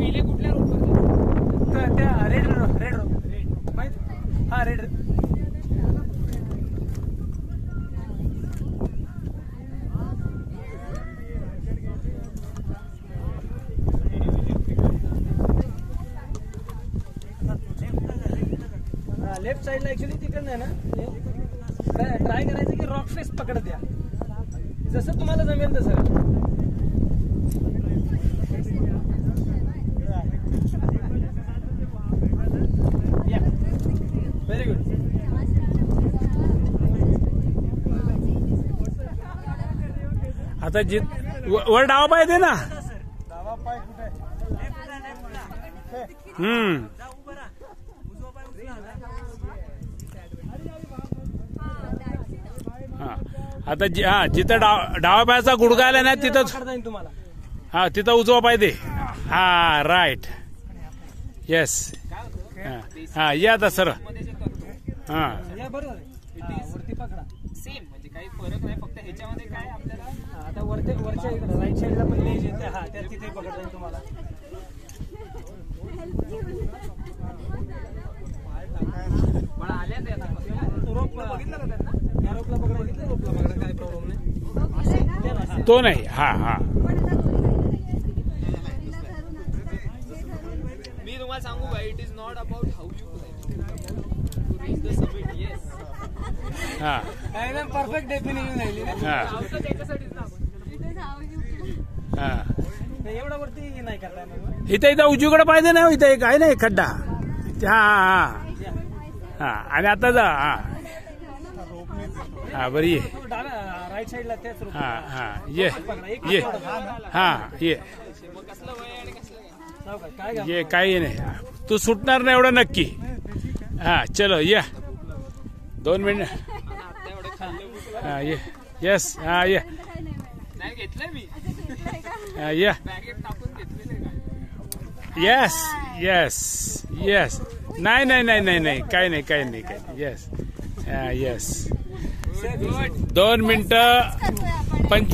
पहिले कुठल्या रोडवर त्या रेड माहिती? हा रेड. लेफ्ट साइडला ऍक्च्युली तिकडनं आहे ना, ट्राय करायचं की रॉक फेस पकडत द्या, जसं तुम्हाला जमेल तसं. Very good. आता वर डावा पाय दे ना. डावा पाय कुठे? आता जिथं डावा पायाचा गुडघा आला ना तिथं तुम्हाला. हा तिथं उजवा पाय दे. हा राईट. येस. हा या आता सर. हा बरोबर वरती पकडा. सेम म्हणजे काही फरक नाही, फक्त ह्याच्यामध्ये काय आपल्याला आता वरच्या इकडे राईट साईडला पण लेज येते. हा त्या तिथे पकडता येईल तुम्हाला. पण आल्या ते आता रोपला बघितलं का त्यांना? या रोपला पकडा, बघितलं रोपला पकडा, काय प्रॉब्लेम नाही. तो नाही. हा हा मी तुम्हाला सांगू का, it is not about how you reach the summit. Yes. हा एकदम परफेक्ट डेफिनेशन राहिली. त्याच्यासाठीच ना हा. एवढा वरती नाही करता येणार. इथं उजवीकडे पाहिजे ना. इथं एक आहे ना एक खड्डा. हा हा हा. आणि आता जा. हा हा बरी आहे. राईट साईडला त्याच रोप. हा हा ये ये. हा ये ये. काही नाही, तू सुटणार नाही एवढं नक्की. हा चलो या. 2 मिनिट. हा ये. येस. हा ये. नाही घेतलंय मी. या. बॅगेत टाकून घेतलेलं. Yes yes yes. नाही नाही नाही नाही नाही काही नाही काही नाही काही नाही. येस. येस. 2 मिनिटं 25